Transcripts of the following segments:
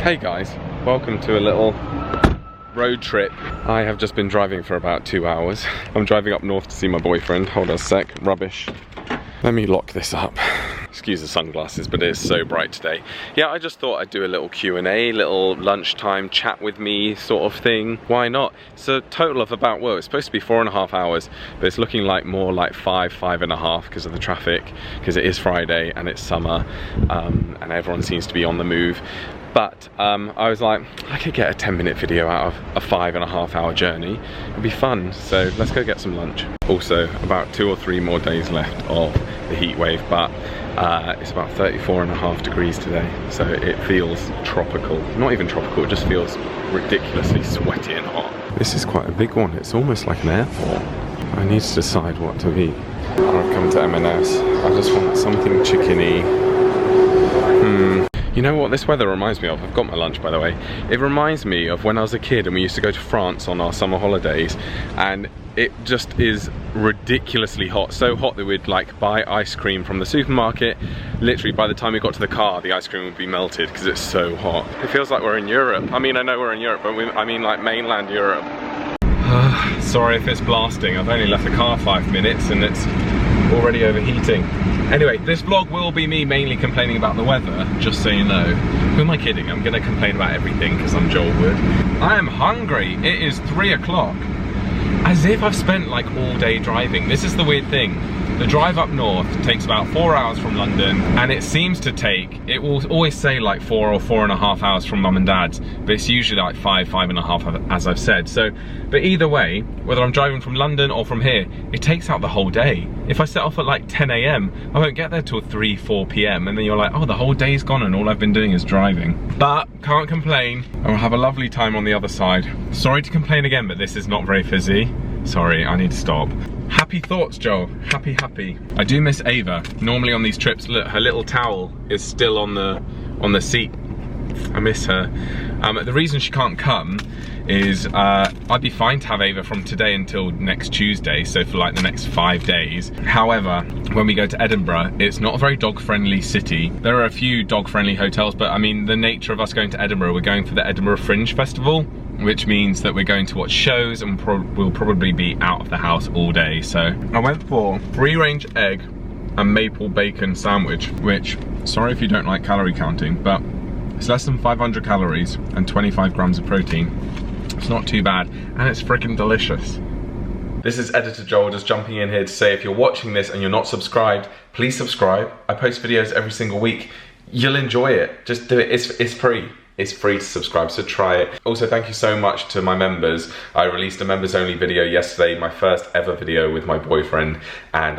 Hey guys, welcome to a little road trip. I have just been driving for about 2 hours. I'm driving up north to see my boyfriend. Hold on a sec, rubbish. Let me lock this up. Excuse the sunglasses, but it is so bright today. Yeah, I just thought I'd do a little Q&A, little lunchtime chat with me sort of thing. Why not? It's a total of about, well, it's supposed to be 4.5 hours, but it's looking like more like 5.5 because of the traffic, because it is Friday and it's summer, and everyone seems to be on the move. But I was like, I could get a 10-minute video out of a 5.5 hour journey. It'd be fun, so let's go get some lunch. Also, about 2 or 3 more days left of the heat wave, but it's about 34.5 degrees today, so it feels tropical. Not even tropical, it just feels ridiculously sweaty and hot. This is quite a big one, it's almost like an airport. I need to decide what to eat. I've come to M&S, I just want something chickeny. You know what this weather reminds me of? I've got my lunch, by the way. It reminds me of when I was a kid and we used to go to France on our summer holidays, and it just is ridiculously hot. So hot that we'd like buy ice cream from the supermarket. Literally by the time we got to the car, the ice cream would be melted because it's so hot. It feels like we're in Europe. I mean, I know we're in Europe, but I mean like mainland Europe. Sorry if it's blasting. I've only left the car 5 minutes and it's already overheating. Anyway, this vlog will be me mainly complaining about the weather, just so you know. Who am I kidding? I'm gonna complain about everything because I'm Joel Wood. I am hungry. It is 3 o'clock. As if I've spent like all day driving. This is the weird thing. The drive up north takes about 4 hours from London, and it seems to take, it will always say like 4 or 4.5 hours from mum and dad's, but it's usually like 5.5 as I've said. So, but either way, whether I'm driving from London or from here, it takes out the whole day. If I set off at like 10 AM, I won't get there till 3, 4 PM, and then you're like, oh, the whole day's gone and all I've been doing is driving. But can't complain, I'll have a lovely time on the other side. Sorry to complain again, but this is not very fizzy. Sorry, I need to stop. Happy thoughts, Joel. Happy. I do miss Ava. Normally on these trips, look, her little towel is still on the seat. I miss her. The reason she can't come is I'd be fine to have Ava from today until next Tuesday, so for like the next 5 days. However, when we go to Edinburgh, it's not a very dog-friendly city. There are a few dog-friendly hotels, but I mean, the nature of us going to Edinburgh, we're going for the Edinburgh Fringe Festival, which means that we're going to watch shows and we'll probably be out of the house all day. So I went for free-range egg and maple bacon sandwich, which, sorry if you don't like calorie counting, but it's less than 500 calories and 25 grams of protein. It's not too bad, and it's freaking delicious. This is Editor Joel just jumping in here to say if you're watching this and you're not subscribed, please subscribe. I post videos every single week. You'll enjoy it. Just do it. It's free. It's free to subscribe, so try it. Also, thank you so much to my members. I released a members only video yesterday, my first ever video with my boyfriend, and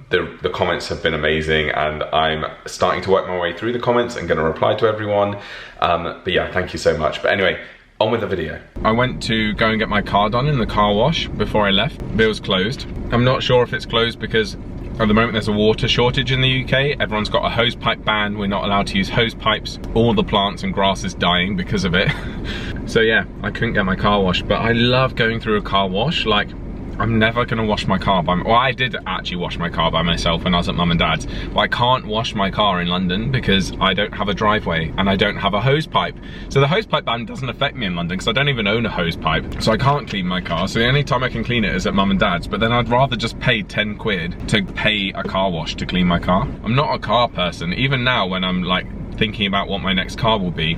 the comments have been amazing, and I'm starting to work my way through the comments and gonna reply to everyone. But yeah, thank you so much. But anyway, on with the video. I went to go and get my car done in the car wash before I left. It was closed. I'm not sure if it's closed because at the moment there's a water shortage in the UK. Everyone's got a hose pipe ban. We're not allowed to use hose pipes. All the plants and grass is dying because of it. So yeah, I couldn't get my car washed, but I love going through a car wash. Like, I'm never gonna wash my car by, well, I did actually wash my car by myself when I was at mum and dad's, but I can't wash my car in London because I don't have a driveway and I don't have a hose pipe. So the hose pipe ban doesn't affect me in London because I don't even own a hose pipe. So I can't clean my car. So the only time I can clean it is at mum and dad's, but then I'd rather just pay 10 quid to pay a car wash to clean my car. I'm not a car person. Even now when I'm like thinking about what my next car will be,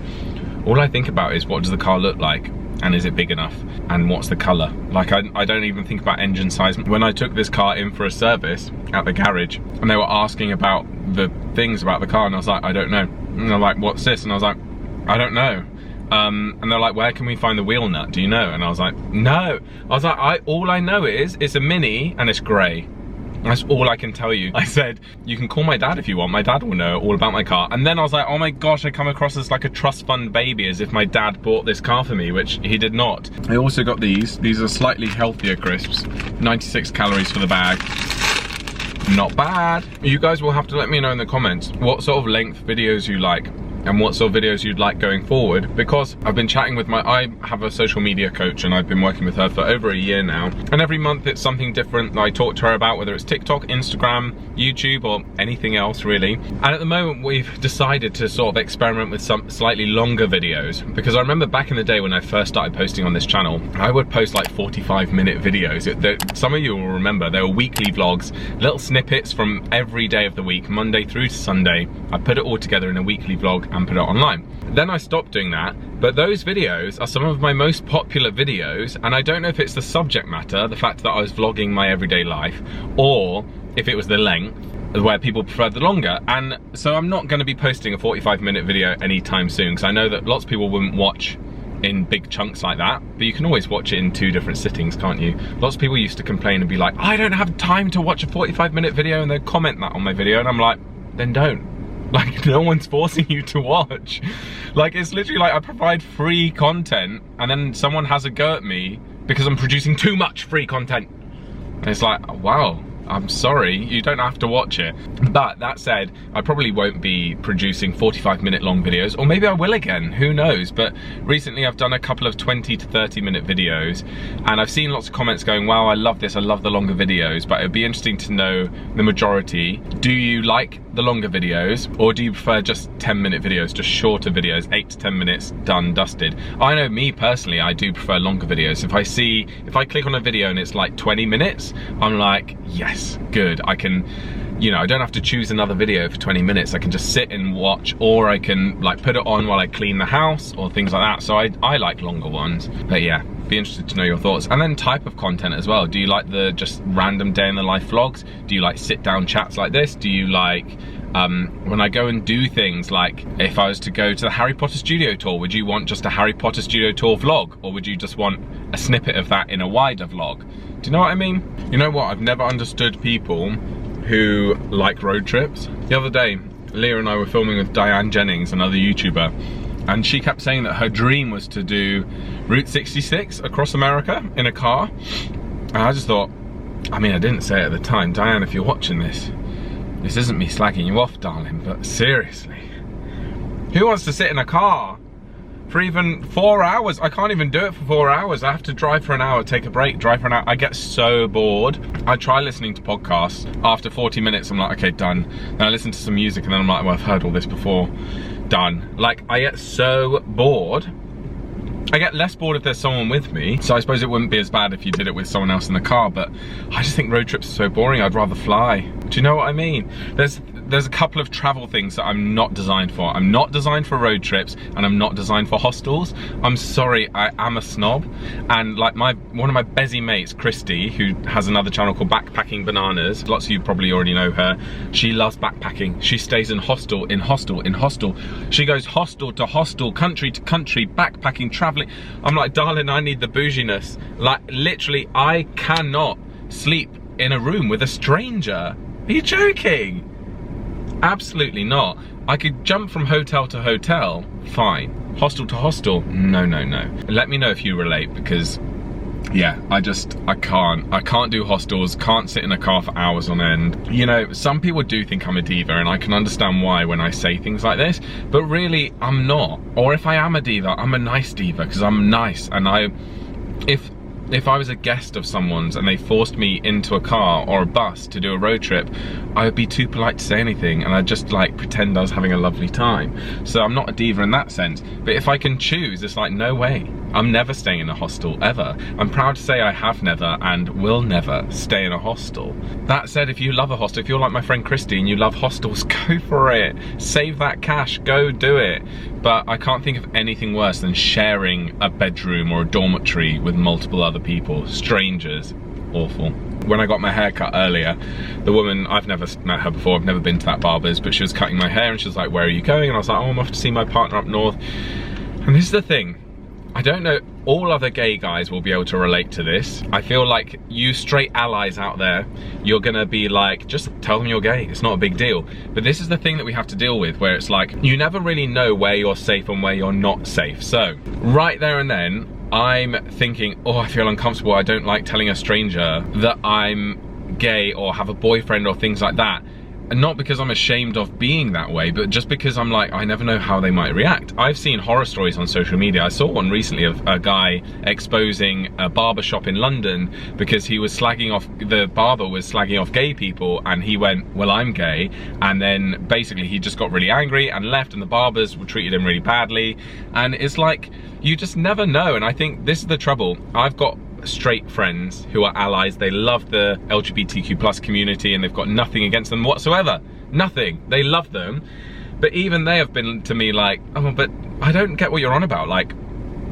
all I think about is what does the car look like? And is it big enough? And what's the color? Like, I don't even think about engine size. When I took this car in for a service at the garage, and they were asking about the things about the car, and I was like, I don't know. And they're like, what's this? And I was like, I don't know. And they're like, where can we find the wheel nut? Do you know? And I was like, no. I was like, all I know is it's a Mini and it's gray. That's all I can tell you. I said, you can call my dad if you want. My dad will know all about my car. And then I was like, oh my gosh, I come across as like a trust fund baby, as if my dad bought this car for me, which he did not. I also got these. These are slightly healthier crisps. 96 calories for the bag. Not bad. You guys will have to let me know in the comments what sort of length videos you like. and what sort of videos you'd like going forward, because I've been chatting with I have a social media coach and I've been working with her for over a year now, and every month it's something different that I talk to her about, whether it's TikTok, Instagram, YouTube, or anything else really. And at the moment we've decided to sort of experiment with some slightly longer videos, because I remember back in the day when I first started posting on this channel, I would post like 45-minute videos. Some of you will remember they were weekly vlogs, little snippets from every day of the week, Monday through to Sunday. I put it all together in a weekly vlog and put it online. Then I stopped doing that, but those videos are some of my most popular videos, and I don't know if it's the subject matter, the fact that I was vlogging my everyday life, or if it was the length, where people prefer the longer. And so I'm not going to be posting a 45-minute video anytime soon, because I know that lots of people wouldn't watch in big chunks like that, but you can always watch it in 2 different sittings, can't you? Lots of people used to complain and be like, I don't have time to watch a 45-minute video, and they'd comment that on my video, and I'm like, then don't. Like, no one's forcing you to watch. Like, it's literally like I provide free content and then someone has a go at me because I'm producing too much free content. And it's like, wow, I'm sorry, you don't have to watch it. But that said, I probably won't be producing 45-minute long videos, or maybe I will again, who knows. But recently I've done a couple of 20 to 30-minute videos, and I've seen lots of comments going, wow, I love this, I love the longer videos. But it'd be interesting to know the majority. Do you like the longer videos, or do you prefer just 10-minute videos, just shorter videos, 8 to 10 minutes, done, dusted? I know me personally, I do prefer longer videos. If I click on a video and it's like 20 minutes, I'm like, yes, good. I can, you know, I don't have to choose another video for 20 minutes. I can just sit and watch, or I can like put it on while I clean the house or things like that. So I like longer ones. But yeah, be interested to know your thoughts. And then type of content as well. Do you like the just random day in the life vlogs? Do you like sit down chats like this? Do you like when I go and do things, like if I was to go to the Harry Potter studio tour, would you want just a Harry Potter studio tour vlog, or would you just want a snippet of that in a wider vlog? Do you know what I mean? You know what, I've never understood people who like road trips. The other day, Leah and I were filming with Diane Jennings, another YouTuber, and she kept saying that her dream was to do Route 66 across America in a car. And I just thought, I mean, I didn't say it at the time, Diane, if you're watching this isn't me slagging you off, darling, but seriously, who wants to sit in a car for even 4 hours? I can't even do it for 4 hours. I have to drive for an hour, take a break, drive for an hour. I get so bored. I try listening to podcasts. After 40 minutes, I'm like, okay, done. Then I listen to some music and then I'm like, well, I've heard all this before. Done. Like, I get so bored. I get less bored if there's someone with me, so I suppose it wouldn't be as bad if you did it with someone else in the car, but I just think road trips are so boring. I'd rather fly. Do you know what I mean? There's a couple of travel things that I'm not designed for. I'm not designed for road trips, and I'm not designed for hostels. I'm sorry, I am a snob. And like one of my busy mates, Christy, who has another channel called Backpacking Bananas, lots of you probably already know her, she loves backpacking. She stays in hostel, in hostel, in hostel. She goes hostel to hostel, country to country, backpacking, traveling. I'm like, darling, I need the bouginess. Like, literally, I cannot sleep in a room with a stranger. Are you joking? Absolutely not. I could jump from hotel to hotel, fine. Hostel to hostel, no, no, no. Let me know if you relate, because yeah, I can't do hostels, can't sit in a car for hours on end. You know, some people do think I'm a diva, and I can understand why when I say things like this, but really, I'm not. Or if I am a diva, I'm a nice diva, because I'm nice, and if I was a guest of someone's and they forced me into a car or a bus to do a road trip, I would be too polite to say anything, and I'd just like pretend I was having a lovely time. So I'm not a diva in that sense, but if I can choose, it's like, no way. I'm never staying in a hostel, ever. I'm proud to say I have never and will never stay in a hostel. That said, if you love a hostel, if you're like my friend Christy and you love hostels, go for it. Save that cash, go do it. But I can't think of anything worse than sharing a bedroom or a dormitory with multiple other people, strangers. Awful. When I got my hair cut earlier, the woman, I've never met her before, I've never been to that barber's, but she was cutting my hair and she was like, where are you going? And I was like, oh, I'm off to see my partner up north. And this is the thing, I don't know, all other gay guys will be able to relate to this. I feel like you straight allies out there, you're gonna be like, just tell them you're gay, it's not a big deal. But this is the thing that we have to deal with, where it's like, you never really know where you're safe and where you're not safe. So, right there and then, I'm thinking, oh, I feel uncomfortable, I don't like telling a stranger that I'm gay or have a boyfriend or things like that. not because I'm ashamed of being that way, but just because I'm like, I never know how they might react. I've seen horror stories on social media. I saw one recently of a guy exposing a barber shop in London because he was slagging off, the barber was slagging off gay people, and he went, well, I'm gay, and then basically he just got really angry and left, and the barbers treated him really badly. And it's like, you just never know. And I think this is the trouble. I've got straight friends who are allies. They love the LGBTQ plus community and they've got nothing against them whatsoever. Nothing. They love them. But even they have been to me like, oh, but I don't get what you're on about. Like,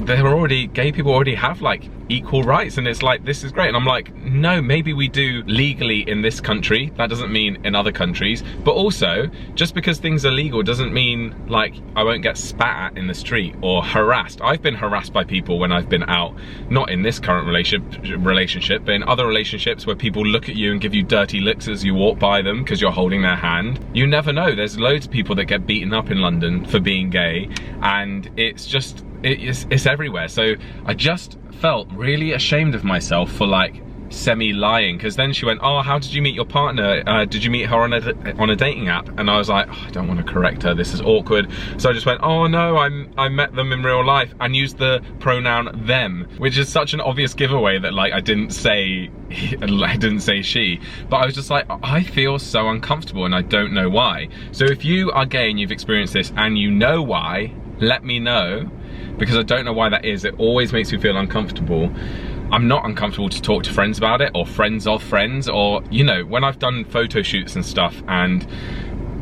gay people already have like equal rights, and it's like, this is great. And I'm like, no, maybe we do legally in this country, that doesn't mean in other countries. But also, just because things are legal doesn't mean like I won't get spat at in the street or harassed. I've been harassed by people when I've been out, not in this current relationship, but in other relationships where people look at you and give you dirty looks as you walk by them because you're holding their hand. You never know. There's loads of people that get beaten up in London for being gay, and it's just, it's everywhere. So I just felt really ashamed of myself for like semi-lying, because then she went, oh, how did you meet your partner? Did you meet her on a dating app? And I was like, oh, I don't want to correct her, this is awkward. So I just went, oh no, I met them in real life, and used the pronoun them, which is such an obvious giveaway that like I didn't say she, but I was just like, I feel so uncomfortable and I don't know why. So if you are gay and you've experienced this and you know why, let me know, because I don't know why that is. It always makes me feel uncomfortable. I'm not uncomfortable to talk to friends about it, or friends of friends, or, you know, when I've done photo shoots and stuff and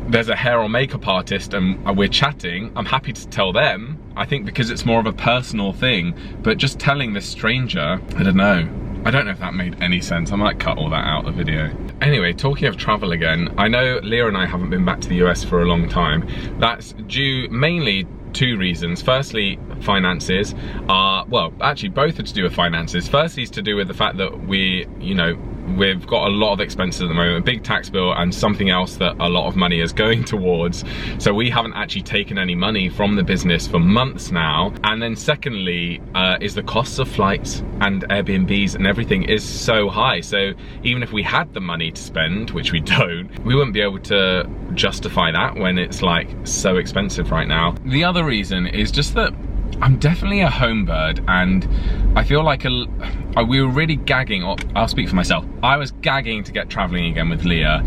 there's a hair or makeup artist and we're chatting, I'm happy to tell them, I think, because it's more of a personal thing. But just telling this stranger, I don't know if that made any sense. I might cut all that out of the video. Anyway, talking of travel again, I know Leah and I haven't been back to the US for a long time. That's due mainly two reasons. Firstly, finances are, well, actually both are to do with finances. Firstly, is to do with the fact that we've got a lot of expenses at the moment, a big tax bill and something else that a lot of money is going towards. So we haven't actually taken any money from the business for months now. And then secondly, is the costs of flights and Airbnbs and everything is so high. So even if we had the money to spend, which we don't, we wouldn't be able to justify that when it's like so expensive right now. The other reason is just that I'm definitely a home bird, and I feel like we were really gagging, or I'll speak for myself, I was gagging to get traveling again with Leah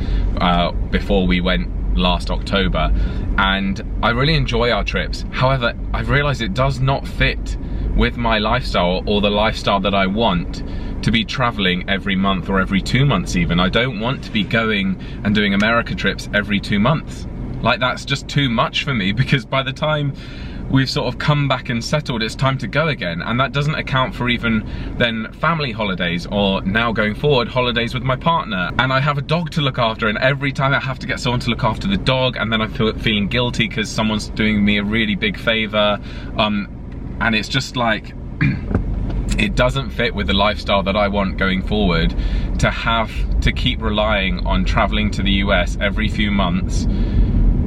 before we went last October, and I really enjoy our trips. However, I've realized it does not fit with my lifestyle, or the lifestyle that I want, to be traveling every month or every 2 months even. I don't want to be going and doing America trips every 2 months. Like, that's just too much for me, because by the time we've sort of come back and settled, it's time to go again. And that doesn't account for even then family holidays, or now going forward, holidays with my partner. And I have a dog to look after, and every time I have to get someone to look after the dog, and then I feel feeling guilty because someone's doing me a really big favor. And it's just like, it doesn't fit with the lifestyle that I want going forward, to have to keep relying on traveling to the US every few months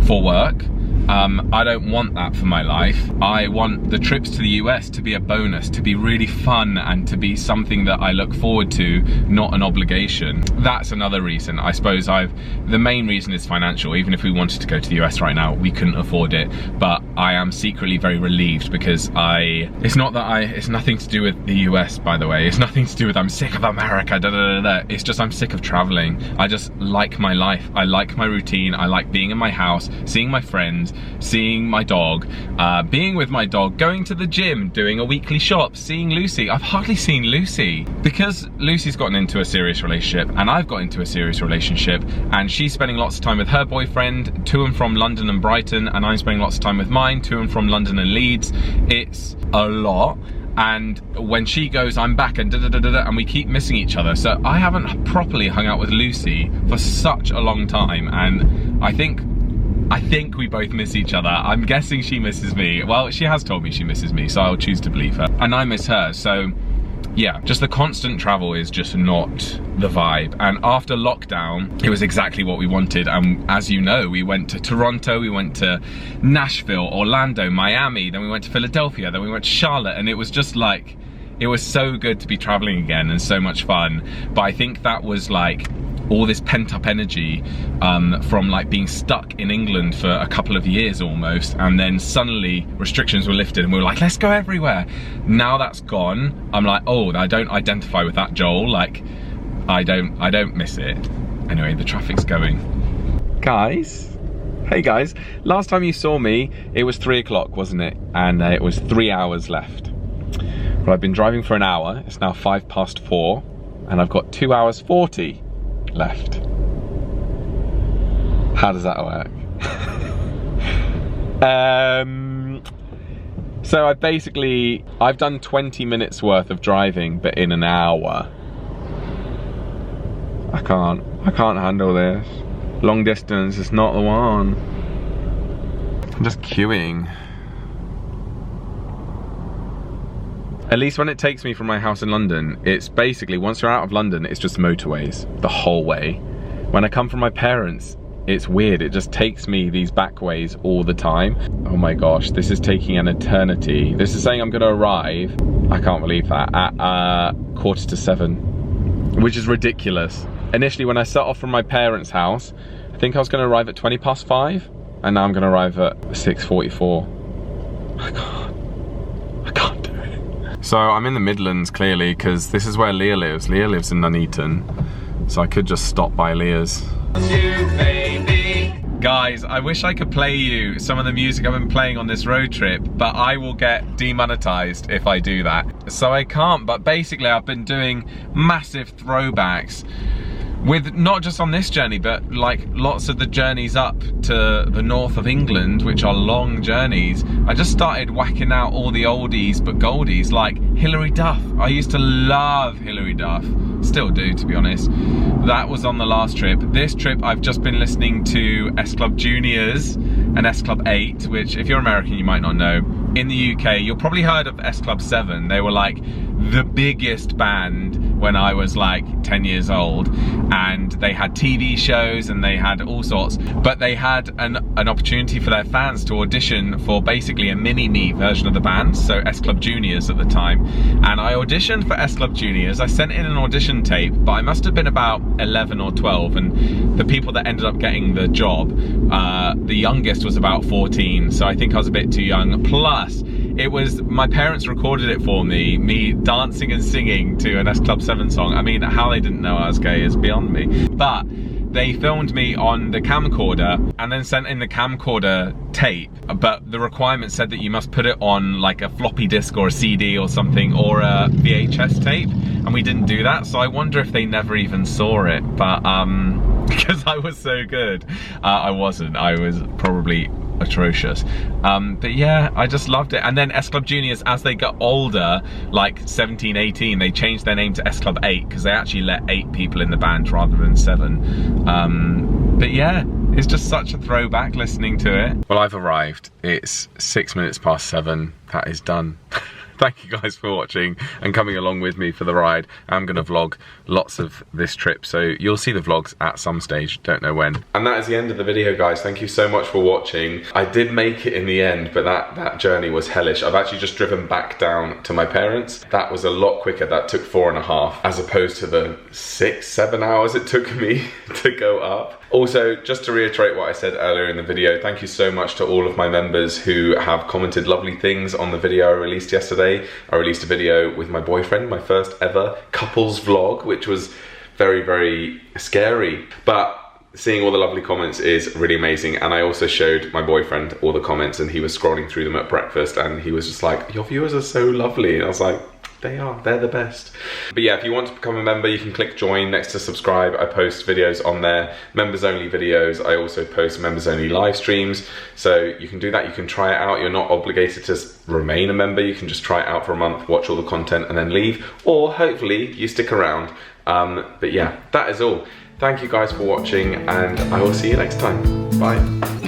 for work. I don't want that for my life. I want the trips to the US to be a bonus, to be really fun, and to be something that I look forward to, not an obligation. That's another reason. I suppose the main reason is financial. Even if we wanted to go to the US right now, we couldn't afford it. But I am secretly very relieved, because it's nothing to do with the US, by the way. It's nothing to do with I'm sick of America, It's just I'm sick of traveling. I just like my life. I like my routine. I like being in my house, seeing my friends, seeing my dog, being with my dog, going to the gym, doing a weekly shop, seeing Lucy. I've hardly seen Lucy, because Lucy's gotten into a serious relationship and I've got into a serious relationship, and she's spending lots of time with her boyfriend to and from London and Brighton, and I'm spending lots of time with mine to and from London and Leeds. It's a lot. And when she goes, I'm back, and and we keep missing each other. So I haven't properly hung out with Lucy for such a long time, and I think we both miss each other. I'm guessing she misses me. Well, she has told me she misses me, so I'll choose to believe her. And I miss her, so yeah, just the constant travel is just not the vibe. And after lockdown, it was exactly what we wanted. And as you know, we went to Toronto, we went to Nashville, Orlando, Miami, then we went to Philadelphia, then we went to Charlotte, and it was just like, it was so good to be traveling again and so much fun. But I think that was like all this pent-up energy from like being stuck in England for a couple of years almost, and then suddenly restrictions were lifted and we were like, let's go everywhere. Now that's gone, I'm like, oh, I don't identify with that, Joel. Like, I don't miss it. Anyway, the traffic's going. Guys, hey guys, last time you saw me, it was 3 o'clock, wasn't it? And it was 3 hours left. Well, I've been driving for an hour, it's now 4:05, and I've got 2 hours 40 left. How does that work? So I've done 20 minutes worth of driving, but in an hour. I can't handle this. Long distance is not the one. I'm just queuing. At least when it takes me from my house in London, it's basically, once you're out of London, it's just motorways the whole way. When I come from my parents, it's weird. It just takes me these back ways all the time. Oh my gosh, this is taking an eternity. This is saying I'm gonna arrive, I can't believe that, at 6:45, which is ridiculous. Initially, when I set off from my parents' house, I think I was gonna arrive at 5:20, and now I'm gonna arrive at 6:44. I can't do it. So I'm in the Midlands, clearly, because this is where Leah lives. Leah lives in Nuneaton, so I could just stop by Leah's. Guys, I wish I could play you some of the music I've been playing on this road trip, but I will get demonetized if I do that. So I can't, but basically I've been doing massive throwbacks with not just on this journey, but like lots of the journeys up to the north of England, which are long journeys. I just started whacking out all the oldies but goldies, like Hilary Duff. I used to love Hilary Duff, still do, to be honest. That was on the last trip. This trip I've just been listening to S Club Juniors and S Club 8, which if you're American you might not know. In the UK, you'll probably heard of S Club 7. They were like the biggest band when I was like 10 years old, and they had TV shows and they had all sorts, but they had an opportunity for their fans to audition for basically a mini-me version of the band, so S Club Juniors at the time. And I auditioned for S Club Juniors. I sent in an audition tape, but I must have been about 11 or 12, and the people that ended up getting the job, the youngest was about 14, so I think I was a bit too young. Plus, it was, my parents recorded it for me dancing and singing to an S Club 7 song. I mean, how they didn't know I was gay is beyond me. But they filmed me on the camcorder and then sent in the camcorder tape, but the requirement said that you must put it on like a floppy disk or a CD or something, or a VHS tape, and we didn't do that, so I wonder if they never even saw it. But because I was so good. I wasn't, I was probably atrocious. But yeah, I just loved it. And then S Club Juniors, as they got older, like 17, 18, they changed their name to S Club 8 because they actually let 8 people in the band rather than 7. But yeah, it's just such a throwback listening to it. Well, I've arrived. It's 6 minutes past 7. That is done. Thank you guys for watching and coming along with me for the ride. I'm gonna vlog lots of this trip, so you'll see the vlogs at some stage, don't know when. And that is the end of the video, guys. Thank you so much for watching. I did make it in the end, but that journey was hellish. I've actually just driven back down to my parents. That was a lot quicker. That took 4.5, as opposed to the 6, 7 hours it took me to go up. Also, just to reiterate what I said earlier in the video, thank you so much to all of my members who have commented lovely things on the video I released yesterday. I released a video with my boyfriend, my first ever couples vlog, which was very, very scary. But seeing all the lovely comments is really amazing. And I also showed my boyfriend all the comments, and he was scrolling through them at breakfast, and he was just like, your viewers are so lovely. And I was like, they are, they're the best. But yeah, if you want to become a member, you can click join next to subscribe. I post videos on there, members only videos. I also post members only live streams. So you can do that, you can try it out. You're not obligated to remain a member. You can just try it out for a month, watch all the content and then leave. Or hopefully you stick around. But yeah, that is all. Thank you guys for watching, and I will see you next time. Bye.